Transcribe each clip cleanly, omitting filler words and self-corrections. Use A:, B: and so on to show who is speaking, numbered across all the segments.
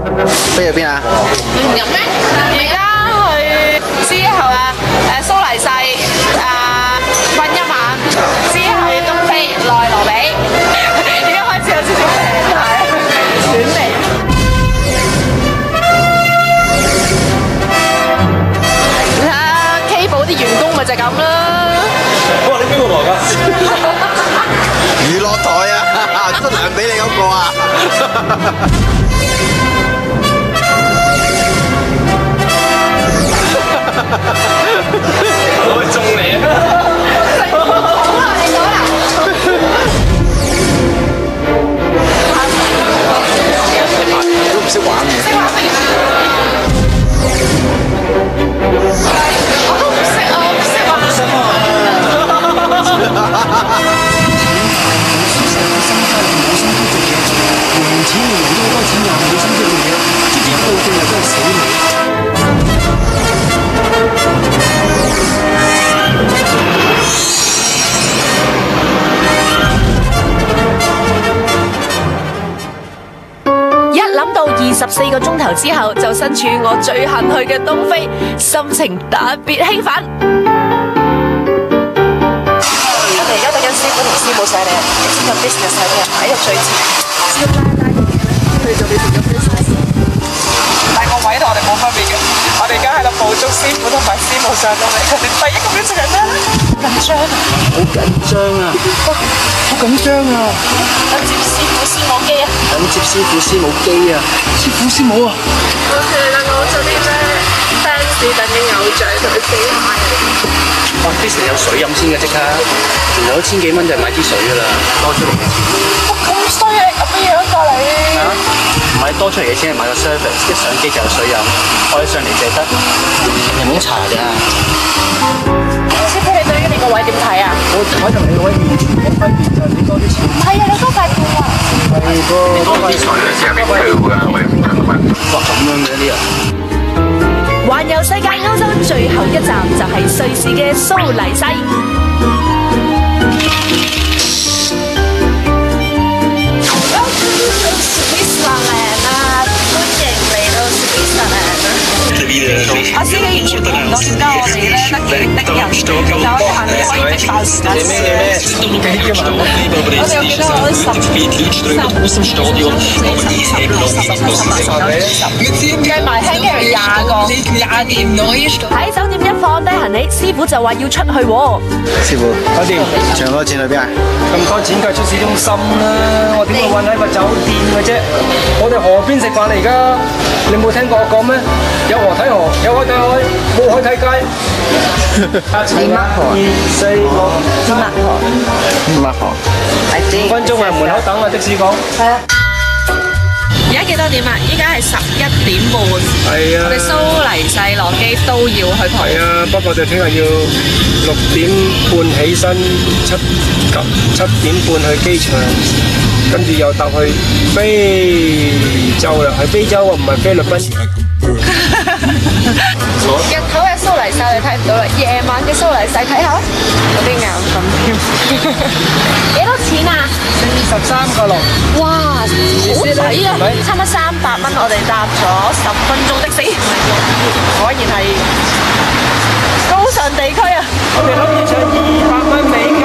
A: 飛去邊啊？
B: 你唔飲咩？而家去之後蘇黎世瞓一晚，之後東飛內羅比。而家開始有少少病態，短嚟。你睇下 K 寶啲員工咪就係咁啦。
C: 哇！你邊個台㗎？
A: 娛樂台啊，出糧俾你嗰個啊！
C: 我會中你啊！
B: 好啦，你講啦。
A: 都唔識玩嘅。
B: 識玩咩？我都唔識啊，我唔識玩。
D: 錢你贏咗好多錢又冇心機做嘢，卒之到最後都係死你。
E: 一諗到24個鐘頭之後就身處我最恨去嘅東非，心情特別興奮。
B: 我哋而家等緊師傅同師母上嚟，先入 business 喺度最前。要拉嘢咧，佢哋就變成咗 business。但係個位同我哋冇分別嘅，我哋而家喺度捕捉師傅同埋師母上到嚟，佢哋第一個表情係咩咧？緊張啊！
D: 好緊張啊！好緊張啊！
B: 等接師傅師母機啊！
D: 等接師傅師母機啊！師傅師母啊！
B: 我哋兩個好似啲咩 fans 等緊偶像同佢死埋。
D: 哇！business 有水飲先嘅即刻，原來1000幾蚊就買支水㗎啦，多出嚟嘅錢。
B: 咁衰啊！咁樣㗎你？
D: 唔係多出嚟嘅錢係買個 service，一上機就有水飲，開上嚟就得檸檬茶咋。
B: 師傅，你對於你個位點睇啊？
D: 我睇同你個位完全冇分別，就係你多啲錢。
B: 唔係啊，你多塊布啊！
D: 係噃，多塊錢。哇，咁樣嘅啲人。
E: 環遊世界歐洲最後一站就係瑞士嘅蘇黎世。
B: 阿司機完全估唔到點解我哋咧得幾的人就可以行你可以爆時間車。我哋有幾多個10計埋輕機係20個。
E: 喺酒店一放低行李，師傅就話要出去喎。
A: 師傅，
C: 搞掂，
A: 長多錢去邊啊？
C: 咁多錢梗係出市中心啦，我點會韞喺個酒店嘅啫？我哋河邊食飯嚟㗎，你冇聽過我講咩？有河睇河，有海睇海，冇海睇街。
F: 你乜河
C: 2、4、6、
F: 乜河？
A: 乜河
C: 5分鐘喺門口等啊！的士講。
F: 係啊。
B: 而家幾多點啊？依家係11點半。
C: 係啊。
B: 我哋蘇黎世落機都要去蒲。
C: 係啊，不過我哋聽日要6點半起身，7點半去機場，跟住又搭去非洲啦，係非洲啊，唔係菲律賓。
B: 日頭嘅蘇黎世你睇唔到啦，夜晚嘅蘇黎世睇下，有啲眼瞓添。幾多錢啊
C: 43個6。
B: 哇，好抵啊！差唔多300蚊，我哋搭咗10分鐘的士，果然係高尚地區啊！
C: 我哋諗住搶200蚊美金，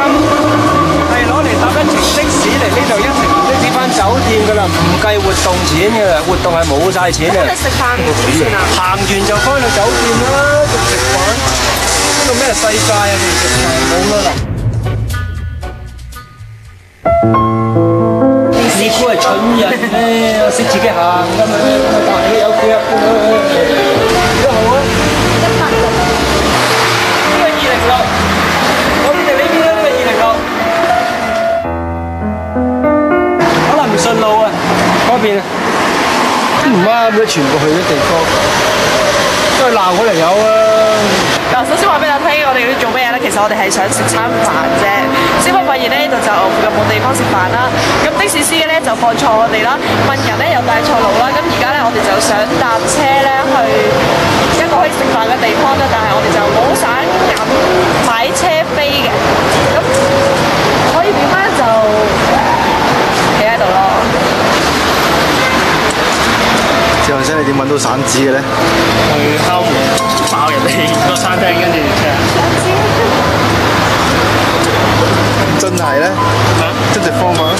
C: 係攞嚟搭一程的士嚟呢度，一程的士翻酒店噶啦，唔計活動錢噶啦，活動係冇晒錢嘅。
B: 我哋食飯點算啊？
C: 行完就翻去酒店啦，仲食飯？呢個咩世界啊？仲食飯冇啦啦！你估係蠢人咩？我識自己行噶嘛，但係你有腳㗎嘛？幾多號啊？186。呢個206。我哋呢邊咧，呢個206。可能唔順路啊，嗰邊唔啱嘅，全部去咗地方，都係鬧佢嚟有啊！
B: 嗱，首先話俾大家聽，我哋要做咩咧？其實我哋係想食餐飯啫，只不過發現咧呢度就附近冇地方食飯啦。咁的士司機咧就放錯我哋啦，問人咧又帶錯路啦。咁而家咧我哋就想搭車咧去一個可以食飯嘅地方啦，但係我哋就冇散銀買車飛嘅。咁可以點咧？就企喺度咯。
A: 之後陣時你點揾到散紙嘅咧？
C: 去敲門爆人哋個餐廳，跟住
A: 真係咧？真係方法啊！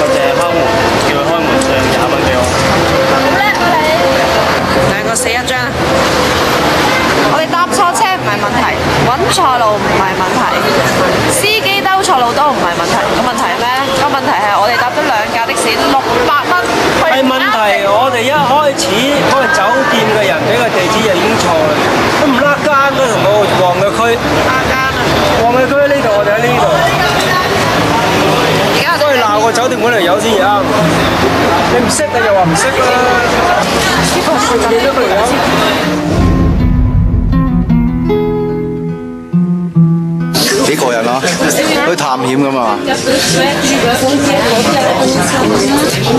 C: 或者敲門，叫佢開門上20蚊俾我。
B: 好叻啊你！2個死一張。我哋搭錯車唔係問題，揾錯路唔係問題，司機兜錯路都唔係問題。個問題係咩？個問題係我哋搭咗2架的士，600蚊。
C: 係問題，我哋一開始嗰個酒店嘅人俾個地址就已經錯啦，都唔拉更都同我黃嘅區。
B: 拉更啊！
C: 黃嘅區喺呢度，我哋喺呢度。都係鬧個酒店管理有先啱。你唔識你又話唔識啦。認咗佢嚟講。
A: 幾過癮咯，去探險㗎嘛。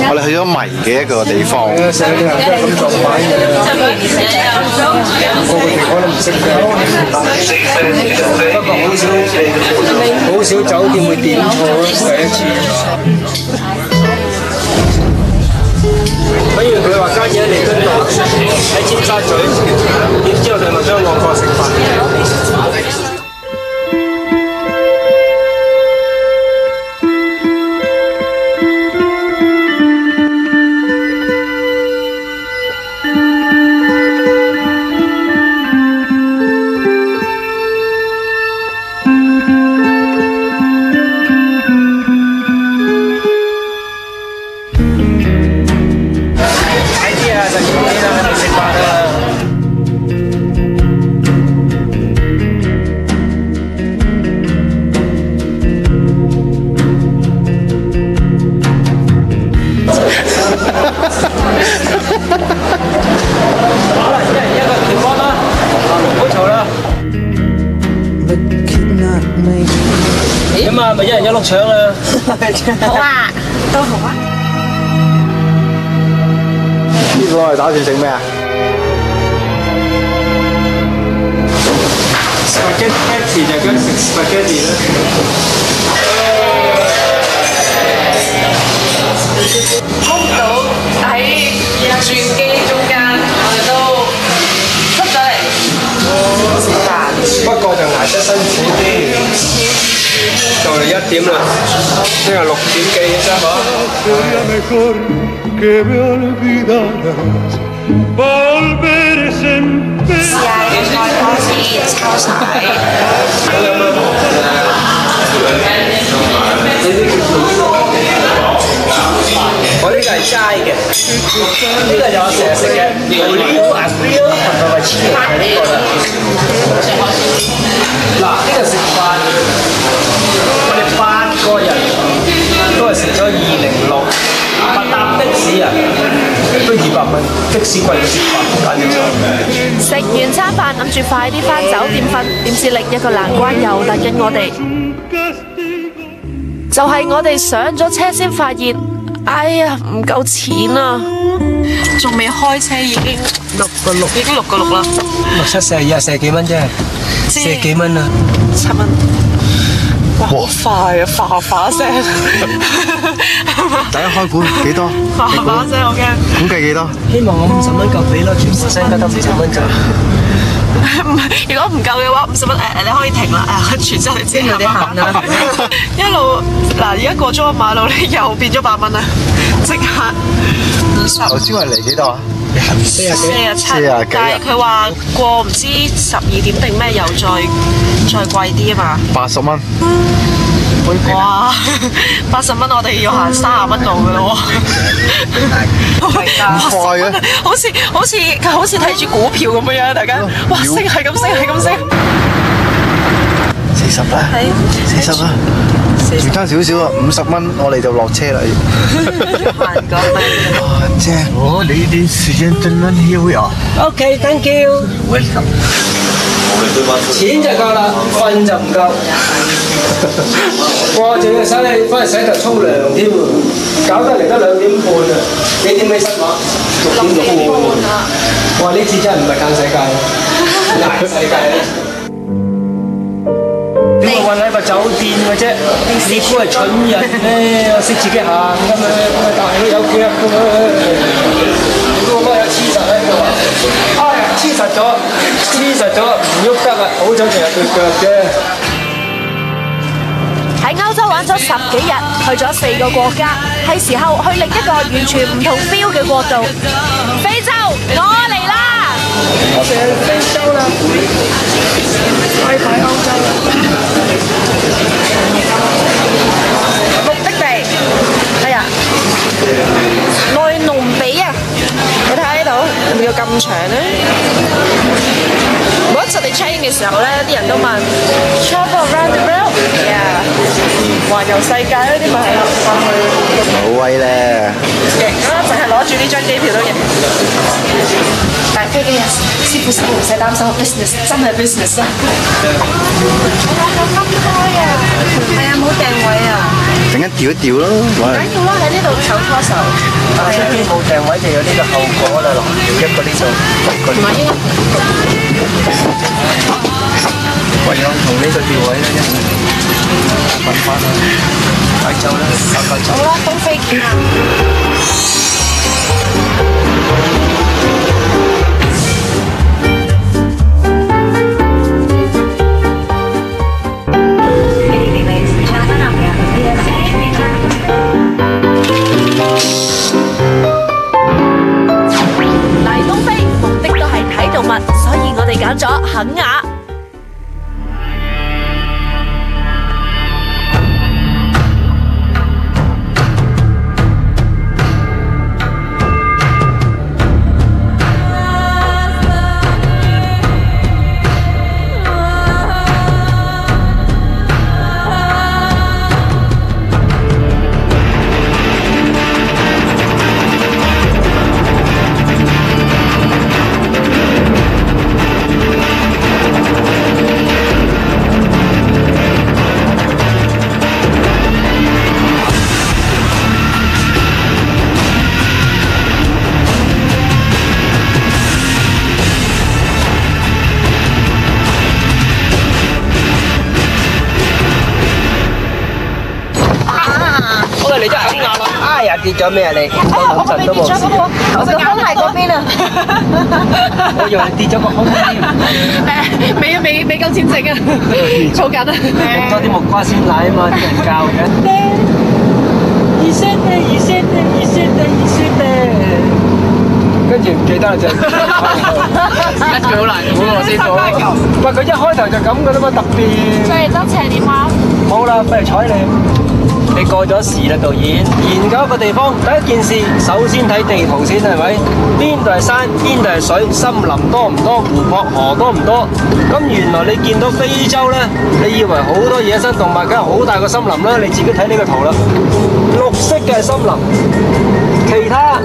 A: 我哋去咗迷嘅一個地方。
C: 成日啲人都係咁撞板嘅，個個地方都唔識嘅。不過好少酒店會點錯咯，第一次。比如佢話間嘢喺彌敦道，喺尖沙咀，點知我哋咪將旺角食飯。咁啊，咪一人一碌腸啊！
B: 好啊，都好啊。
A: 師傅，我哋打算整咩啊
C: ？spaghetti 就梗係食 spaghetti 啦。
B: 空島喺轉機中間，我哋都出咗嚟食飯。
C: 不過就捱得辛苦啲。就嚟1點啦，聽日6點幾啫嘛。
B: 試下你開多次抄晒。
C: 我呢個係齋嘅，呢個就我成日食嘅牛料啊料，同埋黐嘅呢個啦。嗱，呢個食飯，我哋8個人都係食咗206，搭的士啊都200蚊，的士貴過食飯，簡直就。
E: 食完餐飯諗住快啲返酒店瞓，點知另一個難關又等緊我哋。就係我哋上咗車先發現，哎呀唔夠錢啊！
B: 仲未開車已經6個6，已經6個6啦。
C: 6、7、42啊，40幾蚊啫，40幾蚊啊
B: ，7蚊。哇！好快啊，化聲。
A: 第一開估幾多？
B: 化聲，我驚。
A: 估計幾多？
C: 希望我50蚊夠俾咯，全部身家得50蚊咋。
B: 如果唔夠嘅話，50蚊你可以停啦，全身你知有啲行啦。一路嗱，而家過咗個馬路咧，又變咗8蚊啦，即刻50。
A: 頭先話嚟幾多啊
B: ？47，但係佢話過唔知12點定咩又再貴啲啊嘛。
A: 80蚊。
B: 哇！80蚊我哋要行30蚊路嘅咯喎，
A: 咁快嘅？
B: 好似睇住股票咁樣，大家哇升係咁升係咁升。
A: 40啦，40啦，仲差少少啊，50蚊我哋就落車啦。哇，正！哦，你啲時間真係hilly啊。
C: OK，thank you。Welcome。錢就夠啦，瞓就唔夠。哇！仲要使你翻去洗頭沖涼添喎，搞得嚟得2點半啊！幾點起身話？6點半啊！哇！呢次真係唔係揀世界，捱世界啊！點會混喺個酒店嘅啫？你估係蠢人咩？我識自己行㗎嘛，但係都有腳㗎嘛。你估我乜有錢？實咗，唔喐得啊！好彩淨係對腳啫。
E: 喺歐洲玩咗10幾日，去咗4個國家，係時候去另一個完全唔同 feel 嘅國度——非洲，我嚟啦！
C: 我哋去非洲啦，拜拜歐洲啦！
B: 目的地，哎呀，內隆比啊！你睇下呢度，有冇咁長咧？每一次你 check in 嘅時候咧，啲人都問 travel around the world，yeah， 環遊世界嗰啲咪係咯，翻去。
A: 好威咧！
B: 勁啦，淨係攞住呢張機票都贏。但係飛機啊，師傅唔使擔心 ，business 真係 business 啊！我有咁開啊！係啊，冇訂位啊！
A: 陣間調一調咯，
B: 緊要啦，喺呢度手拖手。
C: 但係呢冇訂位就有呢個後果啦，落一個呢度，
B: 唔係應該。
C: 唯有同呢個調位啦，揾翻啦，快走啦，快走。
B: 好啦，東飛見啊！
E: 所以我哋揀咗肯亞。
C: 嚟咗肯亞啦！哎呀，跌咗咩啊你？
B: 我個未跌咗嗰個，我個胸喺嗰邊啊！
C: 我以為你跌咗個胸添。
B: 未夠錢整啊，儲緊啊！
C: 食多啲木瓜鮮奶啊嘛，啲人教嘅。跟住唔記得啦就。一句好難估喎，師傅。喂，佢一開頭就咁嘅啦嘛，特別。
B: 再嚟張斜點啊！
C: 好啦，不如睬你。你過咗時啦，導演。研究一個地方，第一件事，首先睇地圖先，係咪？邊度係山，邊度係水，森林多唔多，湖泊河多唔多？咁原來你見到非洲呢，你以為好多野生動物，梗係好大個森林啦。你自己睇呢個圖啦，綠色嘅係森林，其他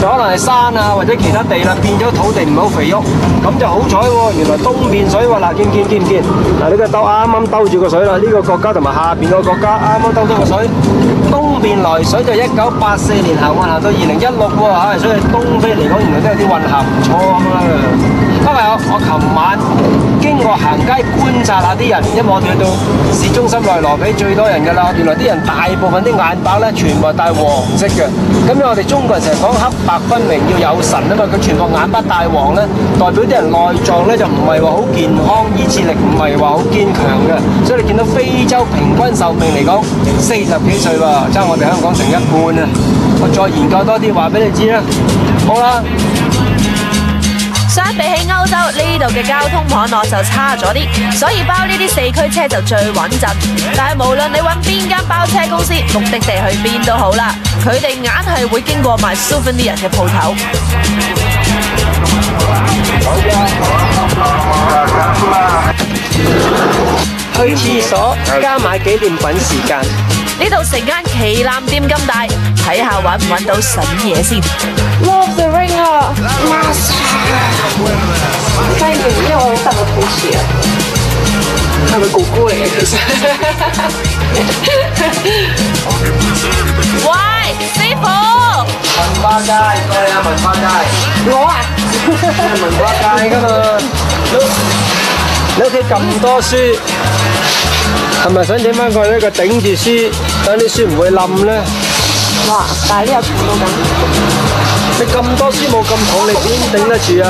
C: 就可能係山啊或者其他地啦，變咗土地唔好肥沃，咁就好彩喎。原來東邊水喎，嗱見唔見？嗱呢個兜啱啱兜住個水啦，呢個國家同埋下邊個國家啱啱兜咗個水。東邊來水就1984年行運行到2016喎，所以東非嚟講原來都有啲運行唔錯咁啦。因為我琴晚經過行街觀察下啲人，因為我哋去到市中心內羅比最多人㗎啦，原來啲人大部分啲眼白咧全部係戴黃色嘅。咁我哋中國人成日講黑白分明要有神啊嘛，佢全部眼白戴黃咧，代表啲人內臟咧就唔係話好健康，意志力唔係話好堅強嘅。所以你見到非洲平均壽命嚟講40幾歲喎，爭我哋香港成一半啊！我再研究多啲，話俾你知啦。好啦。
E: 相比起歐洲呢度嘅交通網絡就差咗啲，所以包呢啲4驅車就最穩陣。但係無論你揾邊間包車公司，目的地去邊都好啦，佢哋硬係會經過賣 souvenir 嘅鋪頭。
C: 去廁所加買紀念品時間。
E: 呢度成間旗艦店咁大，睇下揾唔揾到筍嘢先。
B: Love the ring 啊 ，Master。反正因為我好大個肚臍啊，係咪姑姑嚟嘅其實？
E: 喂，師傅！
C: 文化街，過嚟啊！文化街。
B: 我啊？
C: 文化街㗎嘛。你屋企咁多書，係咪想整翻個呢個頂住書，等啲書唔會冧咧？
B: 哇！但係呢又重到咁。
C: 你咁多書冇咁重，你點頂得住啊？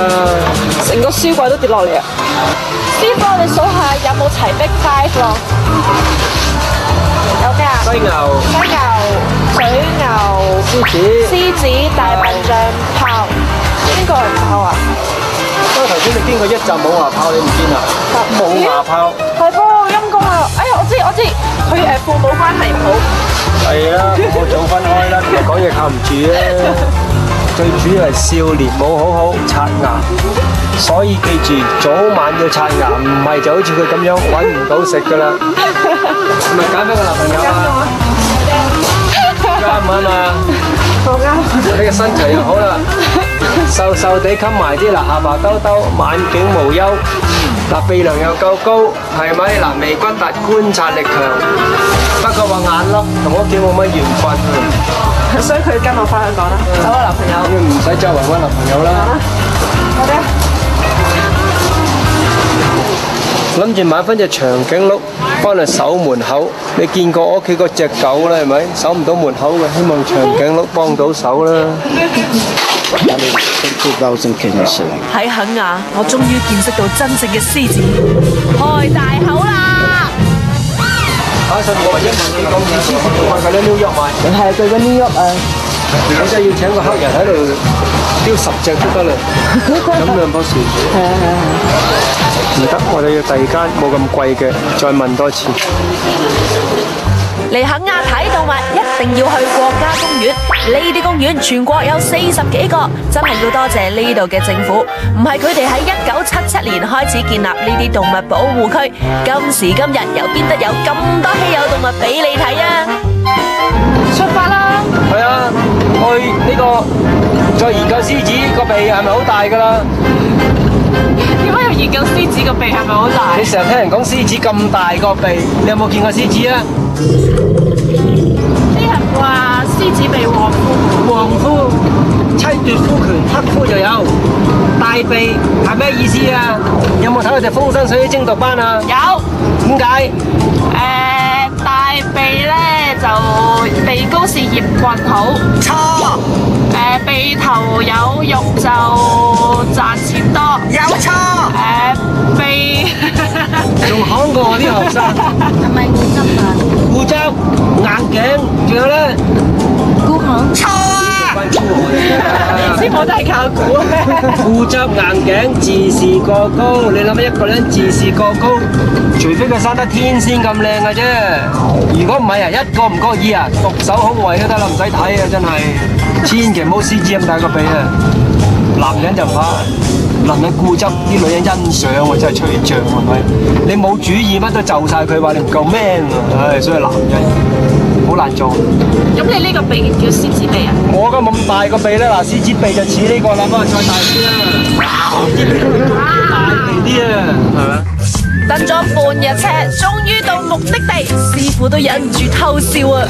B: 成個書櫃都跌落嚟啊！師傅，你數下有冇齊 Big Five 咯？有咩啊？
C: 犀牛、
B: 水牛、獅子、大笨象、豹。邊個係豹啊？
C: 因為頭先你經過一集冇牙豹，你唔見啊？冇牙豹。
B: 係噃，陰公啊！哎呀，我知，佢父母關係唔好。
C: 係啊，我早分開啦，講嘢靠唔住啊！最主要係少年冇好好刷牙，所以記住早晚要刷牙，唔係就好似佢咁樣揾唔到食噶啦。係咪揀翻個男朋友啊？啱唔啱啊？
B: 好啱。
C: 你嘅身材又好啦，瘦瘦地冚埋啲嗱，下巴兜兜，眼鏡無憂，嗱鼻梁又夠高，係咪？嗱眉骨突，觀察力強。不過話眼粒同屋企冇乜緣分，
B: 所以佢跟我翻香港啦，找個男朋友。
C: 你唔使周圍揾男朋友啦。
B: 好嘅。
C: 諗住買翻隻長頸鹿翻嚟守門口，你見過我屋企嗰隻狗啦，係咪？守唔到門口嘅，希望長頸鹿幫到手啦。
E: 喺肯亞，我終於見識到真正嘅獅子，開大口啦！
C: 下次我一問你講2千塊嘅咧，New York買。
F: 係佢嘅 New York 啊，
C: 你真係要請個黑人喺度雕10隻都得啦，咁2棵樹。唔得，我哋要第二間冇咁貴嘅，再問多次。
E: 嚟肯亞睇動物一定要去國家公園，呢啲公園全國有40幾個，真係要多謝呢度嘅政府，唔係佢哋喺1977年開始建立呢啲動物保護區，今時今日又邊得有咁多稀有動物俾你睇啊！出發啦！
C: 係啊，去呢個再研究獅子個鼻係咪好大㗎啦？
B: 點解要研究獅子個鼻係咪好大？
C: 你成日聽人講獅子咁大個鼻，你有冇見過獅子啊？
B: 啲人話獅子鼻旺夫，
C: 旺夫、妻奪夫權，克夫就有。大鼻係咩意思啊？有冇睇佢哋風生水起精讀班啊？
B: 有。
C: 點解？
B: 大鼻咧就鼻高是葉棍好。
C: 錯。
B: 鼻頭有肉就賺錢多。
C: 有錯。
B: 鼻
C: 仲行過我啲後生。
F: 係咪固執啊？
C: 固執、硬頸，仲有咧？
F: 孤寒。
C: 錯啊！
B: 師傅都係靠估啊！
C: 固執硬頸，自視過高。你諗下一個人自視過高，除非佢生得天仙咁靚嘅啫。如果唔係啊，一個唔覺意啊，獨守空位都得啦，唔使睇啊，真係。千祈唔好獅子咁大個鼻啊！男人就唔怕，男人固執，啲女人欣賞喎，真係吹脹係咪？你冇主意乜都就晒佢，話你唔夠 man 啊！唉，所以男人好難做。
B: 咁你呢個鼻叫獅子鼻啊？
C: 我嘅冇咁大個鼻咧，嗱，獅子鼻就似呢個啦，不過再大啲啦，啲鼻大鼻啲啊，係咪？
E: 蹬咗半日車，終於到目的地，師傅都忍唔住偷笑啊！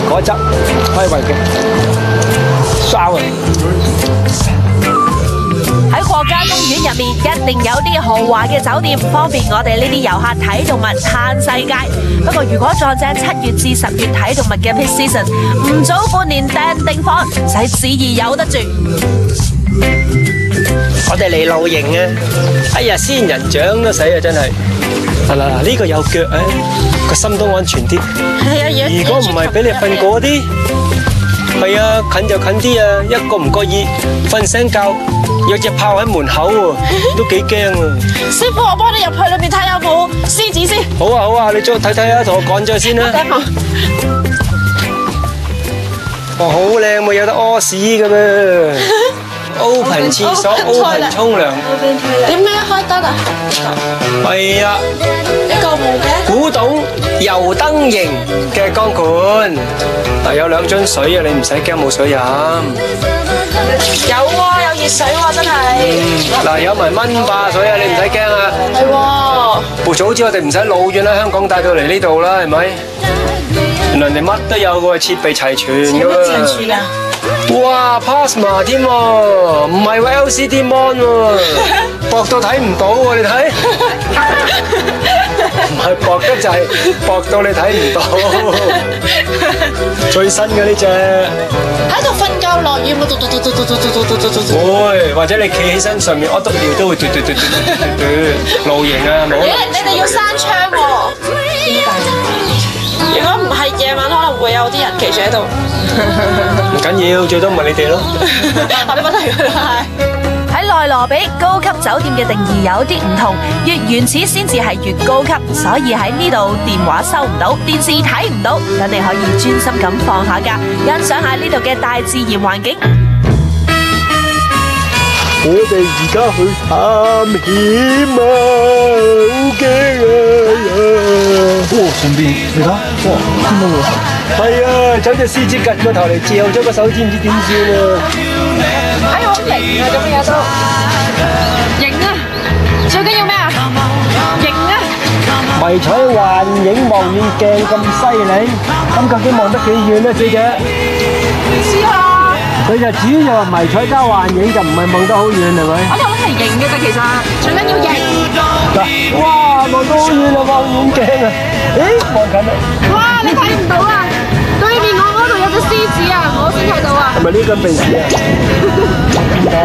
C: 嗰執開胃嘅，爽啊！
E: 喺國家公園入面，一定有啲豪華嘅酒店，方便我哋呢啲遊客睇動物、嘆世界。不過如果撞正7月至10月睇動物嘅 peak season， 唔早半年訂定房，唔使旨意有得住。
C: 我哋嚟露營啊！哎呀，仙人掌都死啊，真係。係啦，呢個有腳啊，個心都安全啲。如果唔係俾你瞓嗰啲，係啊，近就近啲啊，一個唔覺意瞓醒覺，有隻豹喺門口喎，都幾驚啊！
B: 師傅，我幫你入去裏面睇下有冇獅子先。
C: 好啊好啊，你再睇睇啊，同我趕咗先啦。哦，好靚喎，有得屙屎嘅咩？Open 廁所 ，Open 沖涼。
B: 點解開得啊？
C: 係啊，
B: 一個冇嘅。
C: 古董油燈型嘅光管，嗱有2樽水啊，你唔使驚冇水飲。
B: 有喎，有熱水喎，真係。
C: 嗱有埋蚊霸水啊，你唔使驚啊。
B: 係喎。
C: 部早知我哋唔使老遠啦，香港帶到嚟呢度啦，係咪？原來你乜都有嘅，設備齊全嘅喎。哇 ，Plasma 添喎，唔係喎 LCD mon 喎，薄到睇唔到喎，你睇。唔係薄得就係薄到你睇唔到。最新嘅呢隻。
B: 喺度瞓覺落雨，
C: 會，或者你企起身上面屙篤尿都會嘟。露營啊，冇。
B: 你哋要閂窗喎。如果唔係夜晚，可能會有啲人騎住喺度。
C: 唔緊要，最多問你哋咯。
B: 我哋問題佢係。
E: 喺內羅比，高級酒店嘅定義有啲唔同，越原始先至係越高級，所以喺呢度電話收唔到，電視睇唔到，等你可以專心咁放下假，欣賞下呢度嘅大自然環境。
C: 我哋而家去探險啊，好驚啊！
A: 哇，上邊你睇，哇，天都會
C: 係啊，走隻獅子趌個頭嚟嚼咗個手指，唔知點算啊！
B: 哎，好型啊，咁樣都型啊！最緊要咩啊？型啊！
C: 迷彩幻影望遠鏡咁犀利，咁究竟望得幾遠咧，小姐？
B: 唔知啊！
C: 佢就主要話迷彩加幻影，就唔係望得好遠，係咪？
B: 我哋諗係型嘅啫，其實最緊要型。
C: 哇，望到好遠啊，望遠鏡啊！咦，望近啦！
B: 哇，你睇唔到啊！對面我嗰度有隻獅子啊，我先睇到啊！
C: 係咪呢個鼻屎啊？見到啊！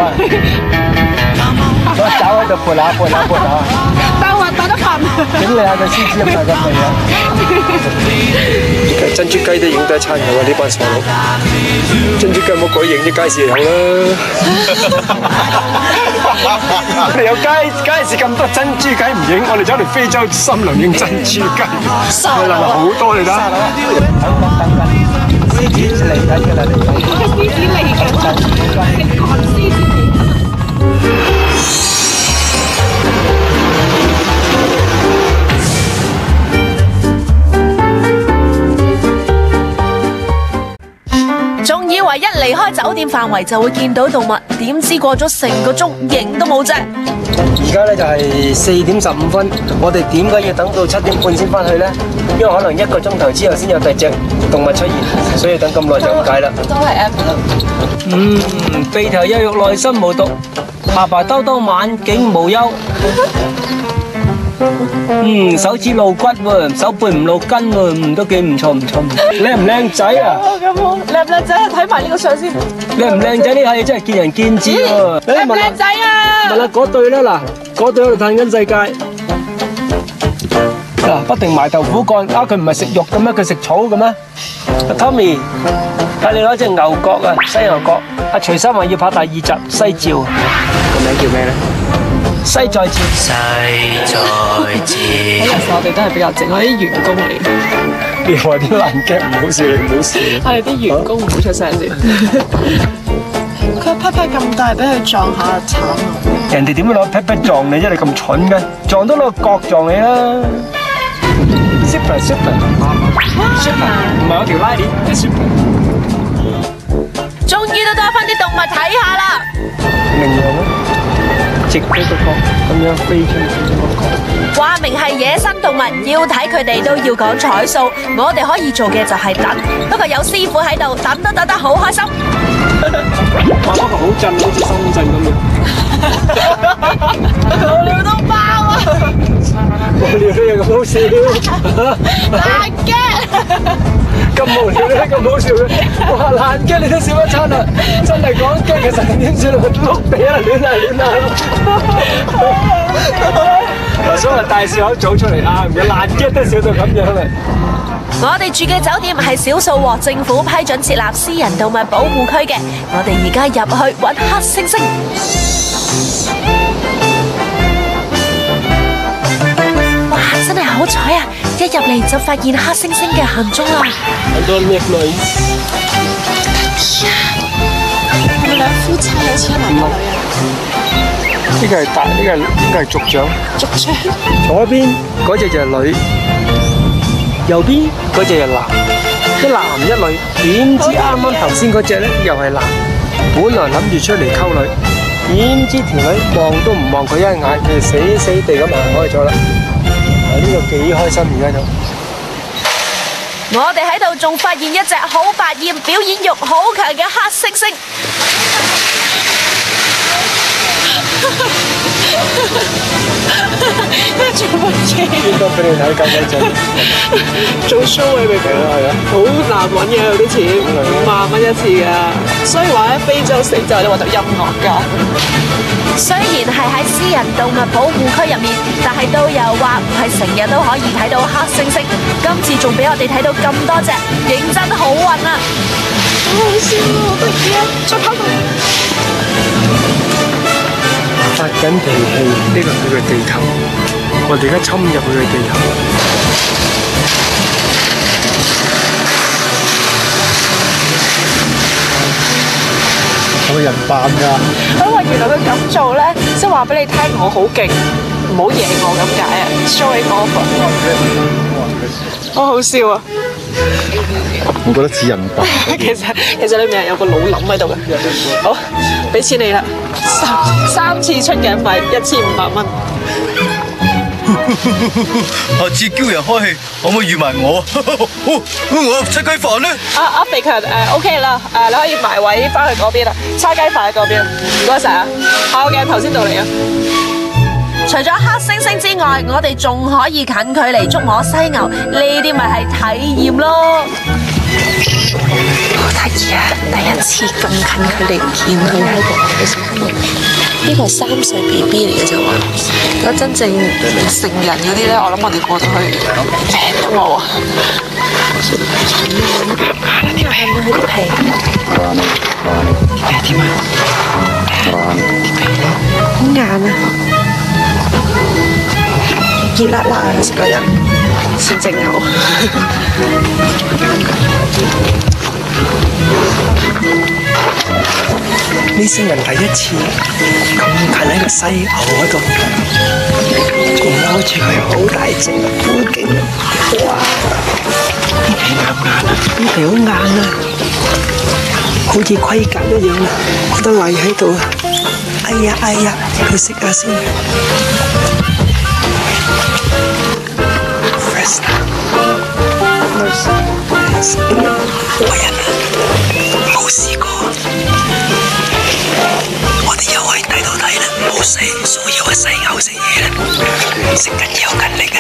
C: 我手喺度撥下。
B: 但係打得瞓。
C: 整你下個獅子咁大個鼻啊！其實珍珠雞都影得一餐嘅喎，呢班傻佬。珍珠雞冇鬼影，啲街市有啦。我哋有街市咁多珍珠雞唔影，我哋走嚟非洲森林影珍珠雞，係啦，好多嚟㗎。獅子嚟緊㗎啦，
B: 獅子嚟緊，食寒獅子嚟緊。
E: 仲以為一離開酒店範圍就會見到動物，點知過咗成個鐘影都冇隻。
C: 而家咧就係4點15分，我哋點解要等到7點半先翻去咧？因為可能1個鐘頭之後先有第二隻動物出現，所以等咁耐就咁解啦。
B: 都係 app
C: 鼻頭有肉，內心無毒，白白兜兜，晚景無憂。手指露骨喎，手背唔露筋喎，都幾唔錯。靚唔靚仔啊？
B: 咁好，靚唔靚仔啊？睇埋呢個相先。
C: 靚唔靚仔呢下嘢真係見仁見智喎。
B: 靚唔靚仔啊？
C: 問下嗰對啦，嗱，嗰對喺度嘆緊世界。嗱，不停埋頭苦幹，佢唔係食肉嘅咩？佢食草嘅咩？阿 Tommy，帶你攞隻牛角啊，西牛角。阿徐生話要拍第2集西照，個名叫咩咧？西再照。西再照。
B: 我哋都係比較靜，我係啲員工嚟。
C: 你話啲爛 gag 唔好笑，你唔好笑。
B: 我哋啲員工唔好出聲先。佢 pat pat 咁大，俾佢撞下慘啊！
C: 人哋點會攞 pat pat 撞你啫？你咁蠢嘅，撞到攞個角撞你啦！Super，唔係我條拉鏈，係 super。
E: 終於都多翻啲動物睇下啦！
C: 明樣咯，直咗個角咁樣飛出去個角。
E: 話明係野生動物，要睇佢哋都要講彩數。我哋可以做嘅就係等，不過有師傅喺度，等都等得好開心。
C: 哇！不過好震，好似深圳咁樣。
B: 無聊到爆啊！
C: 無聊啲嘢咁好笑，
B: 爛嘅。
C: 咁無聊咧，咁好笑嘅，哇！爛嘅你都笑一餐啦，真係講嘅其實點算啊？碌地啊，亂啊！所以大笑口組出嚟啊，唔係爛嘅都笑到咁樣啊！
E: 我哋住嘅酒店係少數獲政府批准設立私人動物保護區嘅，我哋而家入去揾黑猩猩。哇！真係好彩啊！一入嚟就發現黑猩猩嘅行蹤啦。
C: 很多咩女？
B: 係咪兩夫妻有錢男女啊？
C: 呢個係大，呢個應該係族長。
B: 族長。
C: 左邊嗰隻就係女，右邊嗰隻係男，一男一女。點知啱啱頭先嗰隻咧又係男，本來諗住出嚟溝女，點知條女望都唔望佢一眼，佢就死死地咁行開咗啦。呢個幾開心而家就。
E: 我哋喺度仲發現一隻好百厭、表演欲好強嘅黑猩猩。
B: 做乜嘢？
C: 應該俾你睇夠鬼陣。
B: 做 show 你明唔明啊？
C: 係啊，
B: 好難揾嘅嗰啲錢，5萬蚊一次㗎。所以話咧，非洲死就係你話做音樂㗎。
E: 雖然係喺私人動物保護區入面，但係導遊話唔係成日都可以睇到黑猩猩，今次仲俾我哋睇到咁多隻，認真好運啊！
B: 好好笑啊！好得意啊！再跑過嚟。
C: 發緊脾氣，呢個係佢嘅地頭，我哋而家侵入佢嘅地頭。
A: 係咪人扮㗎？
B: 佢話原來佢咁做咧，即係話俾你聽，我好勁，唔好惹我咁解啊 ！Showing off， 好好笑啊！
A: 我覺得似人扮。
B: 其實裏面係有個腦諗喺度嘅。好，俾錢你啦，三次出嘅費1500蚊。
A: 下次叫人開戲，可唔可以預埋我？我叉雞飯咧。
B: 阿肥強OK 啦，你可以埋位翻去嗰邊啦，叉雞飯喺嗰邊。唔該晒啊，下個鏡頭先到你啊。
E: 除咗黑猩猩之外，我哋仲可以近距離捉摸犀牛，呢啲咪係體驗咯。
B: 好得意啊！第一次咁近距離見佢喺度，呢個係3歲 BB 嚟嘅啫喎。如果真正成人嗰啲咧，我諗我哋過到去平都冇啊！啲皮啲皮，啲皮點啊？啲皮好硬啊！熱辣辣啊！食個人先正牛。
C: 呢先人第一次咁近喺個犀牛嗰度，仲摸住佢好大隻，好勁！哇！啲皮硬硬啊，啲皮好硬啊，好似盔甲一樣啊，好多泥喺度啊！哎呀哎呀，佢食下先。Fresh 我人啊，冇試過。我哋又可以睇到睇啦，冇死，所以話犀牛食嘢啦，食緊嘢好勤力嘅。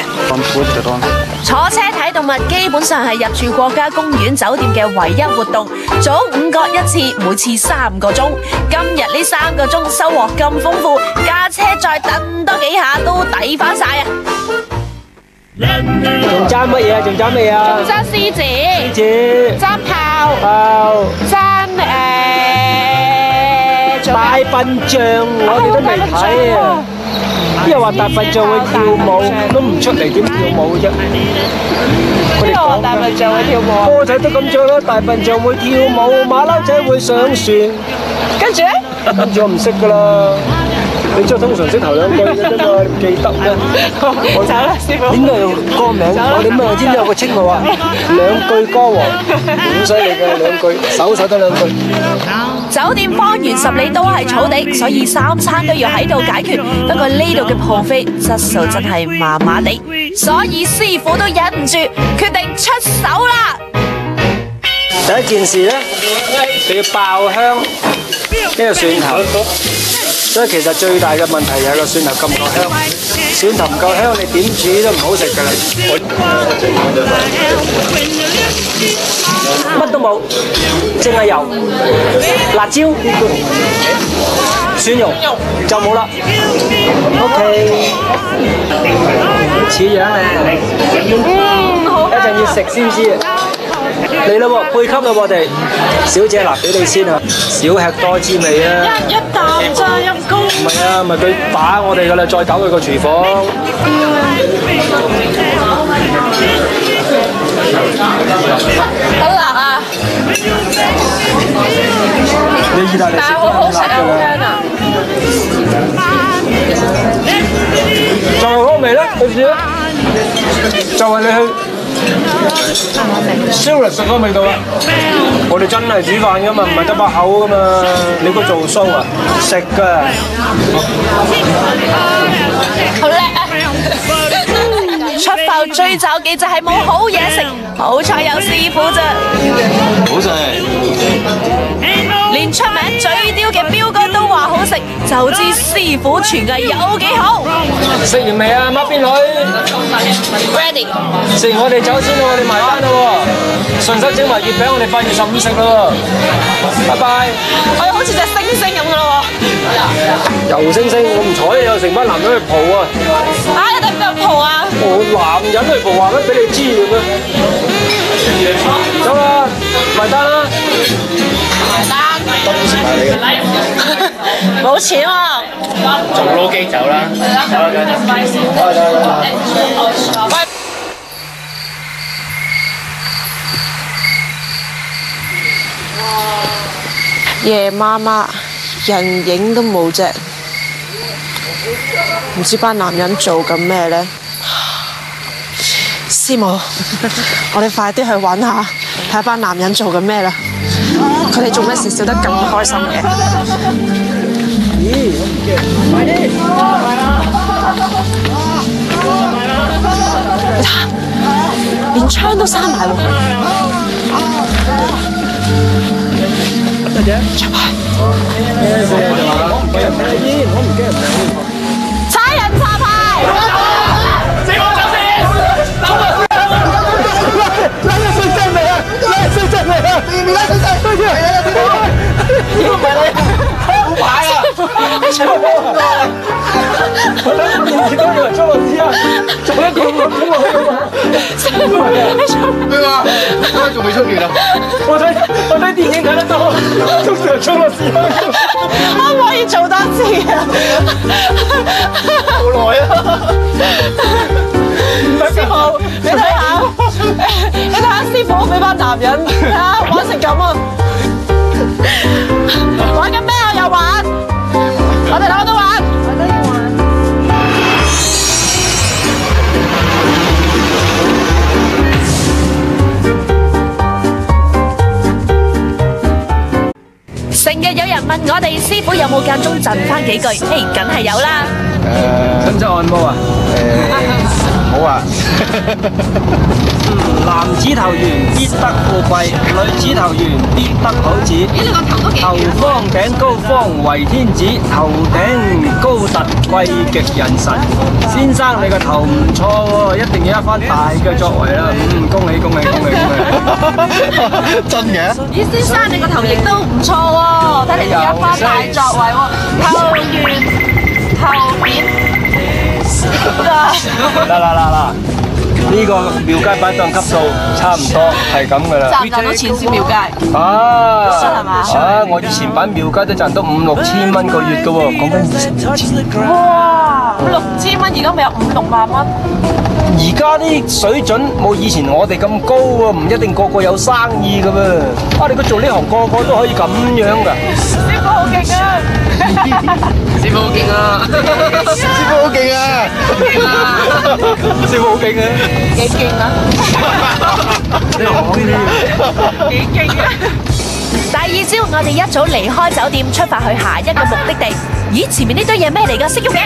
E: 坐車睇動物基本上係入住國家公園酒店嘅唯一活動，早5個一次，每次3個鐘。今日呢3個鐘收穫咁豐富，駕車再蹬多幾下都抵翻晒啊！
C: 仲爭乜嘢啊？仲爭咩啊？
B: 爭獅子，
C: 獅子，
B: 爭炮，
C: 炮，
B: 爭
C: 大笨象，我哋都未睇啊！因為話大笨象會跳舞，都唔出嚟點跳舞啫？佢哋講
B: 大笨象會跳舞啊！
C: 歌仔都咁唱啦，大笨象會跳舞，馬騮仔會上船，
B: 跟住咧，
C: 跟住我唔識噶啦。你即係通常識頭2句嘅啫嘛，唔記得咩？
B: 走啦，師傅。
C: 點解有歌名？我哋咪知有個稱號啊，2句歌王，好犀利嘅2句，首得2句。
E: 酒店方圓10里都係草地，所以3餐都要喺度解決。不過呢度嘅 buffet質素真係麻麻地，所以師傅都忍唔住，決定出手啦！
C: 第一件事咧，就要爆香呢個蒜頭。所以其實最大嘅問題係個蒜頭夠唔夠香，蒜頭唔夠香，你點煮都唔好食㗎啦。乜都冇，淨係油、辣椒、蒜蓉就冇啦。OK，似樣咧，一陣要食先知啊！嚟啦喎，配給啦我哋，小姐嗱，俾你先啊，少吃多滋味啊！
B: 一啖咋陰公？
C: 唔係啊，咪佢打我哋噶啦，再搞佢個廚房。
B: 好辣啊！
C: 你意大利食都好辣㗎啦。就係好味啦，對唔住啦，就係你去。燒嚟食嗰個味道啊！我哋真係煮飯噶嘛，唔係得把口噶嘛。你估做 show啊？食噶。
B: 好叻啊！
E: 出埠最就忌就係冇好嘢食，好彩有師傅啫。
A: 好食。
E: 連出名嘴刁嘅彪哥都話好食，食，就知師傅廚藝有幾好。
C: 食完未啊，孖辮女
E: Ready，
C: 食完我哋走先啦，我哋埋單啦喎。順手整埋月餅，我哋8月15食啦喎。拜拜。
B: 我好似隻猩猩咁噶咯
C: 又星星，我唔睬你，又成班男人去蒲啊！
B: 喎。啊，你哋邊度蒲啊？
C: 我男人去蒲話乜俾你知嘅咩？走啦，埋單啦！
B: 冇錢喎。
D: 仲撈機走啦，走啦。
B: 夜媽媽，人影都冇隻，唔知班男人做緊咩呢？師母，我哋快啲去揾下，睇下班男人做緊咩啦！佢哋做咩事笑得咁開心嘅？你睇，連窗都閂埋喎！出牌！差人插牌！
A: 咩話？仲未出完啊？
C: 我睇電影睇得多，通常衝落屎坑。
B: 可唔可以做多次啊？
A: 好耐啊！
B: 師傅，你睇下，你睇下師傅俾班男人睇下玩成咁啊！玩緊咩啊？又玩？我哋兩個都玩。我都要玩。
E: 成日有人問我哋師傅有冇間中震翻幾句，嘿，梗係有啦。
C: 使唔使按摩啊？
A: 好啊！
C: 男子頭圓必得富貴，女子頭圓必得好子。頭方頂高方為天子，頭頂高突貴極人神。先生你個頭唔錯喎，一定要一番大嘅作為啦！恭喜恭喜恭喜恭喜！
A: 真嘅？
B: 咦，先生你個頭亦都唔錯喎，睇嚟有一番大作為喎，頭圓頭扁。
C: 嗱，呢個廟街擺檔級數差唔多係咁噶啦。
B: 賺唔賺到錢先廟街？
C: 啊，
B: 係嘛？
C: 我以前擺廟街都賺到5、6千蚊個月噶喎，講緊
B: 哇，6000蚊，而家咪有5、6萬蚊。
C: 而家啲水準冇以前我哋咁高喎，唔一定個個有生意噶噃。啊，你個做呢行個個都可以咁樣噶。
B: 師傅好勁啊！
D: 師傅好勁啊！
A: 師傅好勁啊！
C: 師傅好勁啊！
B: 幾勁啊！幾勁啊！
E: 第二朝，我哋一早離開酒店，出發去下一個目的地。咦，前面呢堆嘢咩嚟㗎？識喐嘅？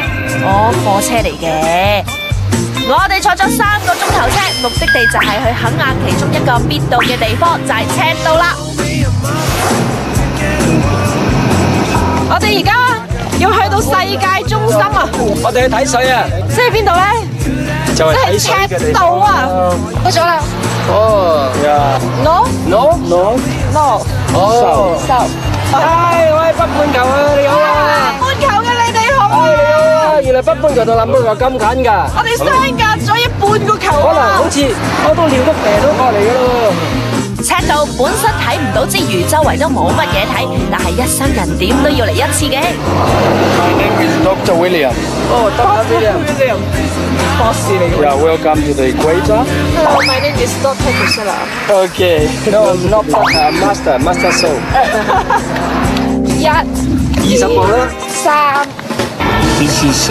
E: 哦，貨車嚟嘅。我哋坐咗3個鐘頭車，目的地就係去肯亞其中一個必到嘅地方，就係赤道啦。
B: 我哋而家要去到世界中心啊！
C: 我哋去睇水啊！
B: 即係邊度咧？
C: 就係睇
B: 即
C: 水嘅地
B: 係赤道啊！到咗啦
C: 哦呀
B: ！No，
C: 哦，嗨，我係北半球啊！你好啊！
B: 半球嘅你哋好啊！
C: 你好啊！原來北半球到南半球咁近㗎。
B: 我哋相隔咗一半個球
C: 可能
B: 啊！
C: 好似我都尿都肥到過嚟㗎咯。
E: 赤道本身睇唔到之餘，周圍都冇乜嘢睇，但係一生人點都要嚟一次嘅。
A: My name is Dr. William.
C: 哦，Dr. William，
B: 博士嚟嘅。
A: Yeah, welcome to the equator.
B: Hello, my name is Dr. Priscilla.
A: Okay.
C: No, not Doctor, Master Soul。 20步啦。
B: 1、3。
A: This is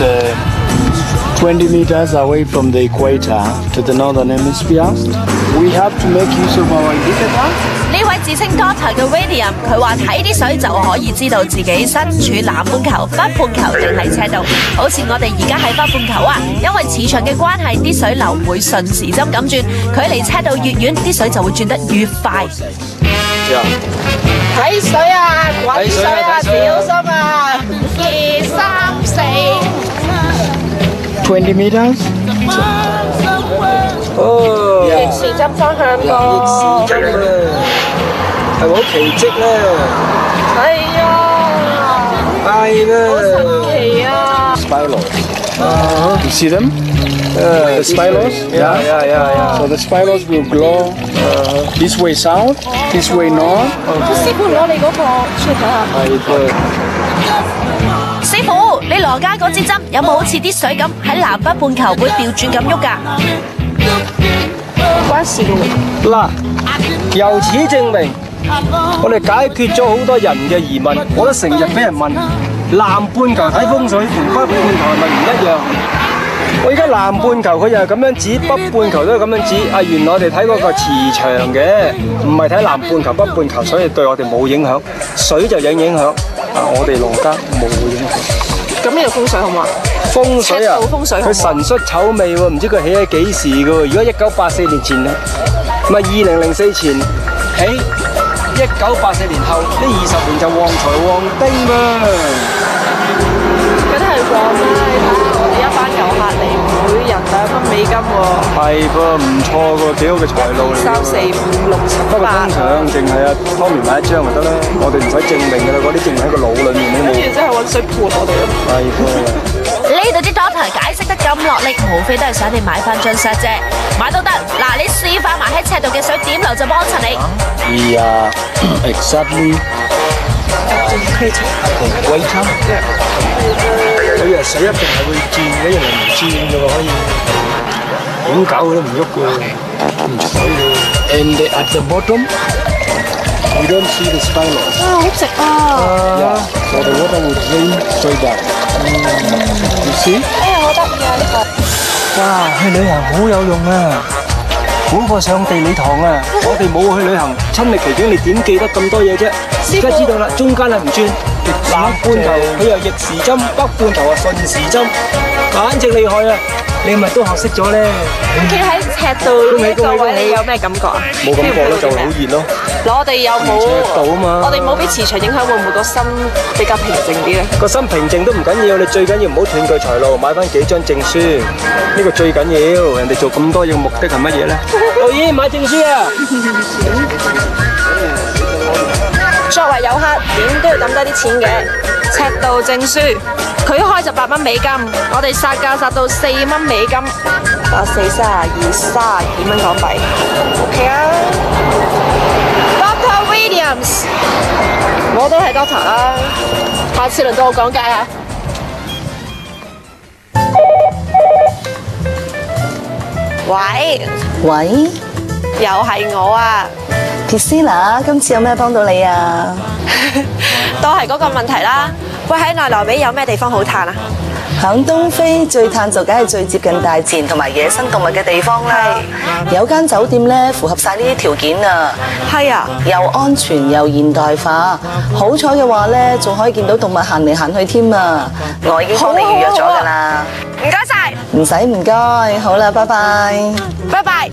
A: 20 meters away from the equator to the northern hemisphere. We have to make use of our indicator.
E: 呢位自稱 Doctor 嘅 William，佢話睇啲水就可以知道自己身處南半球、北半球定係赤道。好似我哋而家喺北半球啊，因為磁場嘅關係，啲水流會順時針咁轉，距離赤道越遠，啲水就會轉得越快。
C: 時候？
B: 睇水啊，滾水啊，小心啊！2、3、4。
A: 20 meters.
C: 哦，
B: 逆時針方向
C: 逆
B: 噃。
C: 時針啊，係咪好奇蹟咧？
B: 係啊，
C: 係咩？
B: 奇啊！
A: Spilos. You see them? The spilos?
C: Yeah.
A: So the spilos will glow this way south, this way north.
B: 師傅攞你嗰個出嚟睇下。
C: 係噃。
E: 師傅，你羅家嗰支針有冇好似啲水咁喺南北半球會調轉咁喐㗎？
B: 關事嘅喎。
C: 嗱，由此證明，我哋解決咗好多人嘅疑問。我都成日俾人問，南半球睇風水同北半球係咪唔一樣？我而家南半球佢又係咁樣指，北半球都係咁樣指。啊，原來我哋睇嗰個磁場嘅，唔係睇南半球、北半球，所以對我哋冇影響。水就有影響，啊，我哋羅家冇影響。
B: 咁呢度風水好唔好啊？
C: 風水啊，
B: 赤道風水好唔好
C: 佢神出醜味喎，唔知佢起喺幾時嘅喎。如果1984年前，唔係2004前起，1984年後呢20年就旺財旺丁噃。
B: 梗係旺啦！你睇下我哋一班遊客嚟，每人2蚊美金喎。
C: 係噃，唔錯喎，幾好嘅財路嚟。
B: 3、4、5、6、
C: 不過通常淨係阿Tommy買一張就得啦，我哋唔使證明嘅啦，嗰啲證明喺個腦裏面都冇。
B: 跟住之後揾水潑我哋咯。
C: 係噃。
E: 呢度啲 doctor 解釋得咁落力，無非都係想你買翻張 set 啫。買都得，嗱你示範埋喺赤道嘅水點流就幫襯你。
A: Yeah, exactly. Equator.
C: 佢以為水一定係會轉嘅，原來唔轉嘅喎，可以點搞佢都唔喐嘅，唔睬佢。
A: And at the bottom, we don't see the spilos.
B: 好直啊！
A: Yeah, so the water will drain straight down. You see?
B: 哎呀，好得意啊呢個！
C: 哇！去旅行好有用啊，好過上地理堂啊！我哋冇去旅行，親歷其境，你點記得咁多嘢啫？而家知道啦，中間係唔轉，南半球佢又逆時針，北半球啊順時針，簡直厲害啊！你咪都學識咗咧。
B: 企喺赤道呢個位，你有咩感覺啊？
C: 冇感覺咯，就好熱咯。
B: 我哋有冇
C: 赤道啊嘛
B: 我哋冇俾磁場影響，會唔會個心比較平靜啲咧？
C: 個心平靜都唔緊要，你最緊要唔好斷佢財路，買翻幾張證書，呢個最緊要。人哋做咁多嘢嘅目的係乜嘢咧？導演買證書啊！
B: 作為遊客，點都要抌低啲錢嘅。赤道證書，佢一開就8蚊美金，我哋殺價殺到4蚊美金，4、32、32蚊港幣。OK 啊 ，Doctor Williams，我都係 Doctor 啦，下次輪到我講解啊。喂，
F: 喂
B: 又係我啊！
F: ，Priscilla，今次有咩幫到你啊？
B: 都係嗰個問題啦。喂，喺內羅比有咩地方好嘆啊？
F: 響東非最嘆就梗係最接近大自然同埋野生動物嘅地方啦。有間酒店咧符合晒呢啲條件啊，
B: 係啊，
F: 又安全又現代化。好彩嘅話咧，仲可以見到動物行嚟行去添啊！我已經幫你預約咗㗎啦。
B: 唔該晒，
F: 唔使唔該，好啦，拜拜。
B: 拜拜。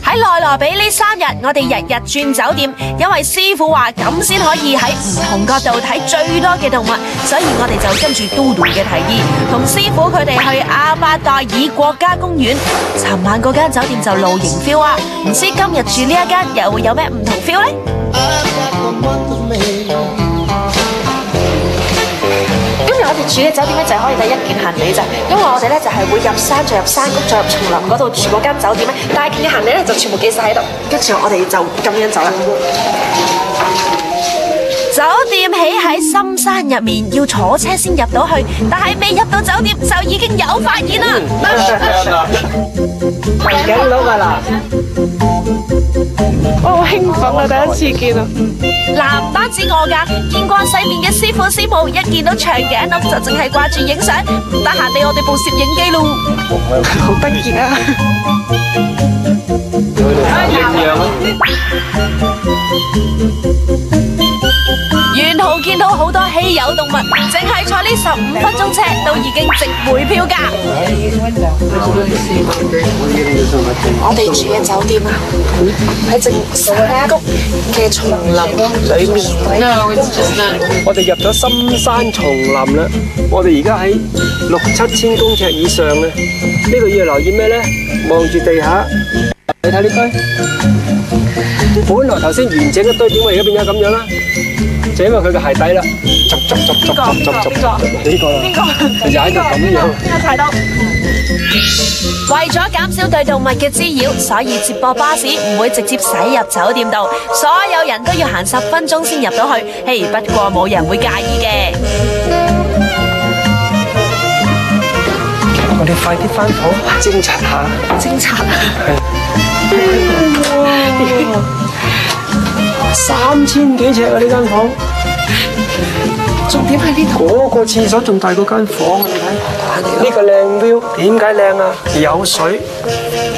E: 喺內羅比呢3日，我哋日日轉酒店，因為師傅話咁先可以喺唔同角度睇最多嘅動物，所以我哋就跟住嘟嘟嘅提議，同師傅佢哋去阿巴代爾國家公園。尋晚嗰間酒店就露營 feel 啊，唔知今日住呢一間又會有咩唔同 feel 呢？
B: 我哋住嘅酒店咧就係可以帶1件行李咋，因為我哋咧就係會入山再入山谷再入叢林嗰度住嗰間酒店咧，帶件嘅行李咧就全部寄晒喺度，跟住我哋就咁樣走啦。
E: 酒店起喺深山入面，要坐車先入到去，但係未入到酒店就已經有發現啦！
C: 長頸鹿啊嗱！
B: 我好興奮啊！第一次見啊！
E: 嗱，唔單止我㗎，見慣世面嘅師傅師母，一見到長頸鹿就淨係掛住影相，唔得閒俾我哋部攝影機咯。
B: 好得意啊！
E: 沿途見到好多稀有有動物，淨係坐呢15分鐘車都已經值回票價。
F: 我哋住嘅酒店啊，喺正山谷嘅叢林裏面。
C: 我哋入咗深山叢林啦，我哋而家喺6、7千公尺以上啦。呢個要留意咩咧？望住地下，你睇呢堆，本來頭先完整一堆，點解而家變咗咁樣啦？就因為佢嘅鞋底啦，呢個啦，就踩到咁樣。
B: 踩到。
E: 為咗減少對動物嘅滋擾，所以接駁巴士唔會直接駛入酒店度，所有人都要行10分鐘先入到去。嘿，不過冇人會介意嘅。
C: 我哋快啲翻房偵察下。
F: 偵察
C: 3000幾尺啊！呢間房，
F: 重點喺呢度。
C: 嗰個廁所仲大過間房，你睇。呢個靚 view，點解靚啊？有水。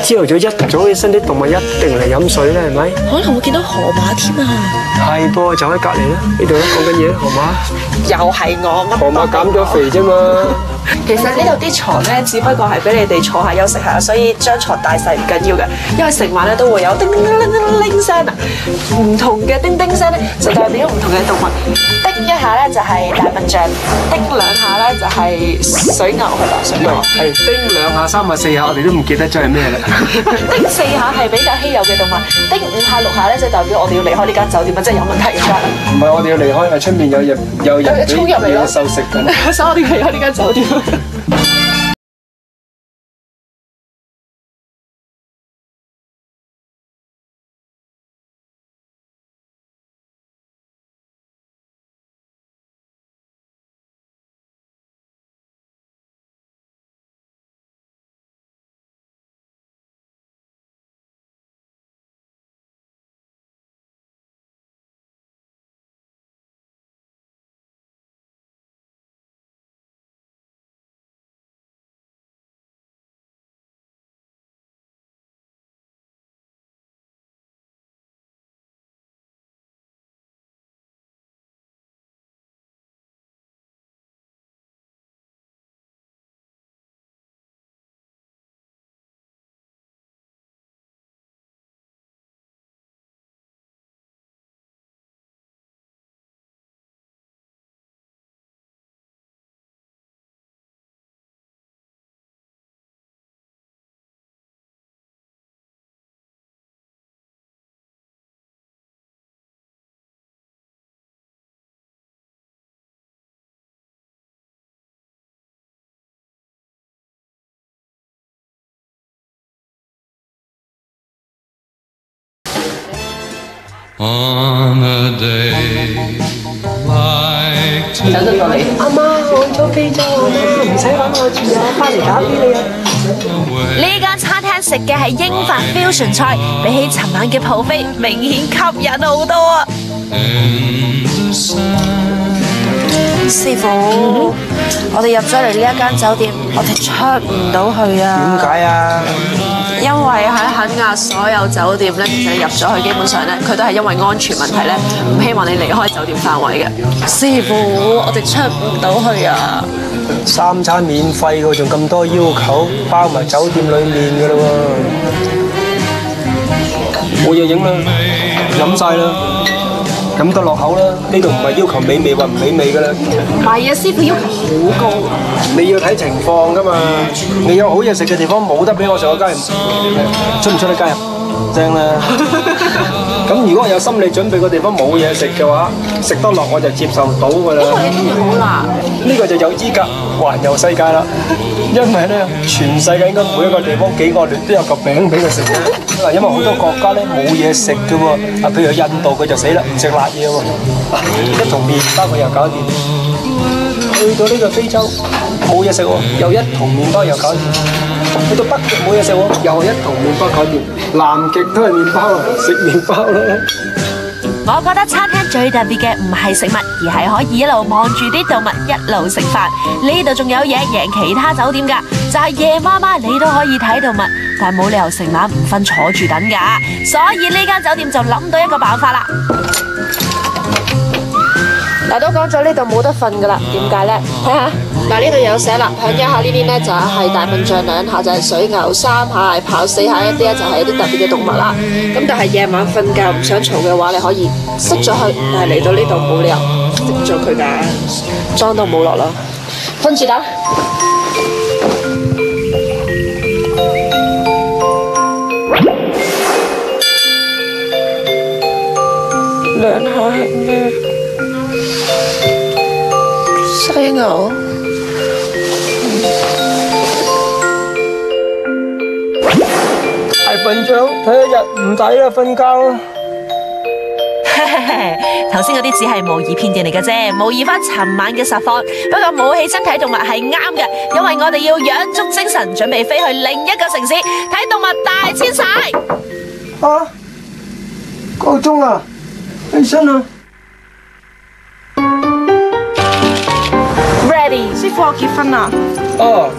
C: 朝頭早一早起身，啲動物一定嚟飲水咧，係咪？
F: 可能會見到河馬添啊！
C: 係噃，就喺隔離啦。呢度咧講緊嘢，河馬。
F: 又係我乜？
C: 河馬減咗肥啫嘛。
B: 其實呢度啲床咧，只不過係俾你哋坐下休息下，所以張床大細唔緊要嘅，因為成晚咧都會有叮叮叮叮叮聲啊，唔同嘅叮叮聲咧就代表唔同嘅動物。叮一下咧就係大笨象，叮兩下咧就係水牛係嘛？水牛
C: 係叮2下、3下、4下，我哋都唔記得咗係咩啦。
B: 叮4下係比較稀有嘅動物，叮5下、6下咧就代表我哋要離開呢間酒店啊，即係有問題㗎。
C: 唔係，我哋要離開，係出面有人
B: 衝入嚟咯，
C: 獸食緊。
B: 所以我哋離開呢間酒店。
F: 走咗過嚟，
C: 阿媽，我去咗非洲啊，唔使揾我住啊，翻嚟打俾你啊！
E: 呢間餐廳食嘅係英法 fusion 菜，比起尋晚嘅 buffet 明顯吸引好多啊！
F: 師傅，我哋入咗嚟呢一間酒店，我哋出唔到去啊！
C: 點解啊？
B: 因為喺肯亞所有酒店咧，其實你入咗去，基本上咧，佢都係因為安全問題咧，唔希望你離開酒店範圍嘅。
F: 師傅，我哋出唔到去啊
C: ！3餐免費喎，仲咁多要求，包埋酒店裡面㗎啦喎。冇嘢影啦，飲晒啦，飲得落口啦。呢度唔係要求美味或唔美味㗎啦。
B: 唔係啊，師傅要求好高。
C: 你要睇情況㗎嘛，你有好嘢食嘅地方冇得俾我上個街，出唔出得街啊？正啦。咁如果我有心理準備個地方冇嘢食嘅話，食得落我就接受到㗎啦。
B: 因為你聽日好辣。
C: 呢個就有資格環遊世界啦。因為咧，全世界應該每一個地方幾惡劣都有個餅俾佢食嘅。因為好多國家咧冇嘢食嘅喎，啊譬如印度佢就死啦，唔食辣嘢喎。一桶麵包佢又搞掂。去到呢個非洲冇嘢食喎，又一桶麵包又搞掂。去到北極冇嘢食喎，又一桶麵包搞掂。南極都係麵包，食麵包啦。
E: 我覺得餐廳最特別嘅唔係食物，而係可以一路望住啲動物一路食飯。呢度仲有嘢贏其他酒店㗎，就係夜媽媽你都可以睇動物，但冇理由成晚唔瞓坐住等㗎。所以呢間酒店就諗到一個辦法啦。
B: 嗱，都講咗呢度冇得瞓噶啦，點解呢？睇下，嗱呢度有寫啦，響一下呢啲呢就係大笨象，兩下就係水牛，三下係豹，四下一啲咧就係一啲特別嘅動物啦。咁但係夜晚瞓覺唔想嘈嘅話，你可以熄咗佢，但係嚟到呢度冇理由熄咗佢㗎，裝都冇落啦，瞓住啦。兩下係咩？犀牛。
C: 大笨象睇一日唔抵啦，瞓覺啦。
E: 頭先嗰啲只係模擬片段嚟嘅啫，模擬翻尋晚嘅實況。不過冇起身睇動物係啱嘅，因為我哋要養足精神，準備飛去另一個城市睇動物大遷徙。
C: 啊，夠鐘啦，起身啦。
B: Ready， 師傅我結婚啦。
C: 哦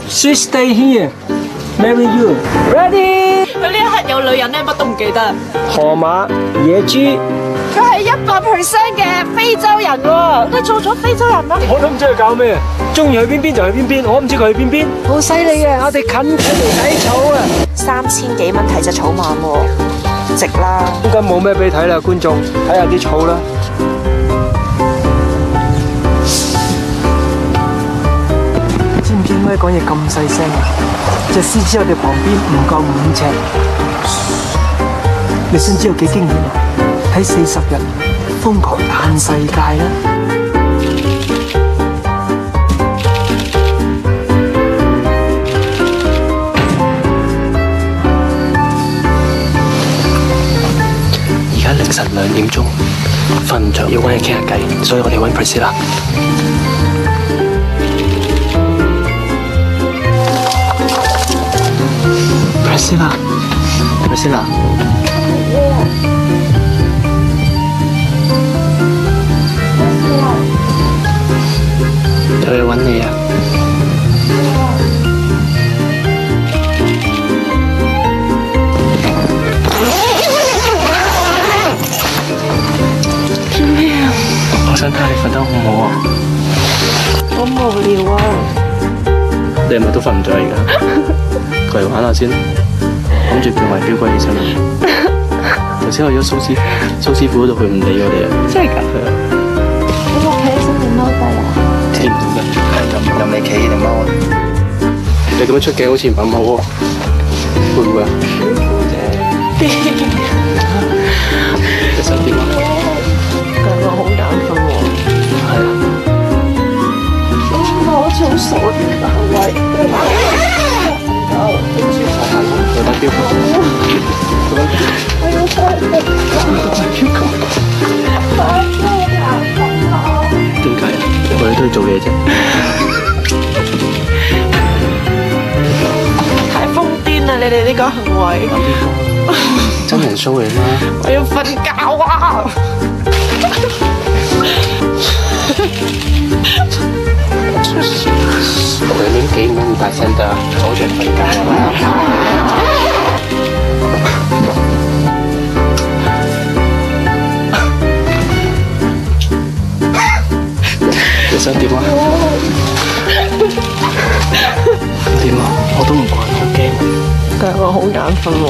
C: ，She stay here, marry you. Ready。
B: 佢呢一刻有女人咧，乜都唔記得。
C: 河馬、野豬。
B: 佢係100% 嘅非洲人喎，你做咗非洲人咩？
C: 我都唔知佢搞咩，中意去邊邊就去邊邊，我唔知佢去邊邊。好犀利嘅，我哋近距離睇草啊
B: ！3000幾蚊睇隻草蜢喎，值啦。
C: 應該冇咩俾睇啦，觀眾睇下啲草啦。知唔知點解講嘢咁細聲啊？隻獅子喺我哋旁邊唔夠5尺。你想知道幾驚險啊？睇40日瘋狂嘆世界啦！
D: 而家凌晨2點鐘，瞓唔着，要揾你傾下偈，所以我哋揾 Priscilla。Priscilla。佢去揾你啊！做咩啊？我想睇下你瞓得好唔好啊？
B: 好無聊啊！
D: 你係咪都瞓唔着而家？過嚟玩下先，諗住叫埋表哥起身。頭先去咗蘇師傅嗰度，佢唔理我哋啊！
B: 真係㗎？
D: 係啊！
B: 咁我企起身定踎低啊？
D: 企唔到嘅，係任你企定踎啊！你咁樣出鏡好似唔係咁好喎，會唔會啊？你想點啊？
B: 我好眼瞓喎。
D: 係啊。
B: 我好似好傻嘅行為。
D: 再打標哥。點解啊？我哋都要做嘢啫。
B: 太瘋癲啦！你哋呢個行為。
D: 真人 show 嚟啦。
B: 我要瞓覺啊！
D: 佢年紀唔好咁大聲得，阻住人瞓覺啊！你想點啊？點啊？我都唔慣，好驚。
B: 但係我好眼瞓喎。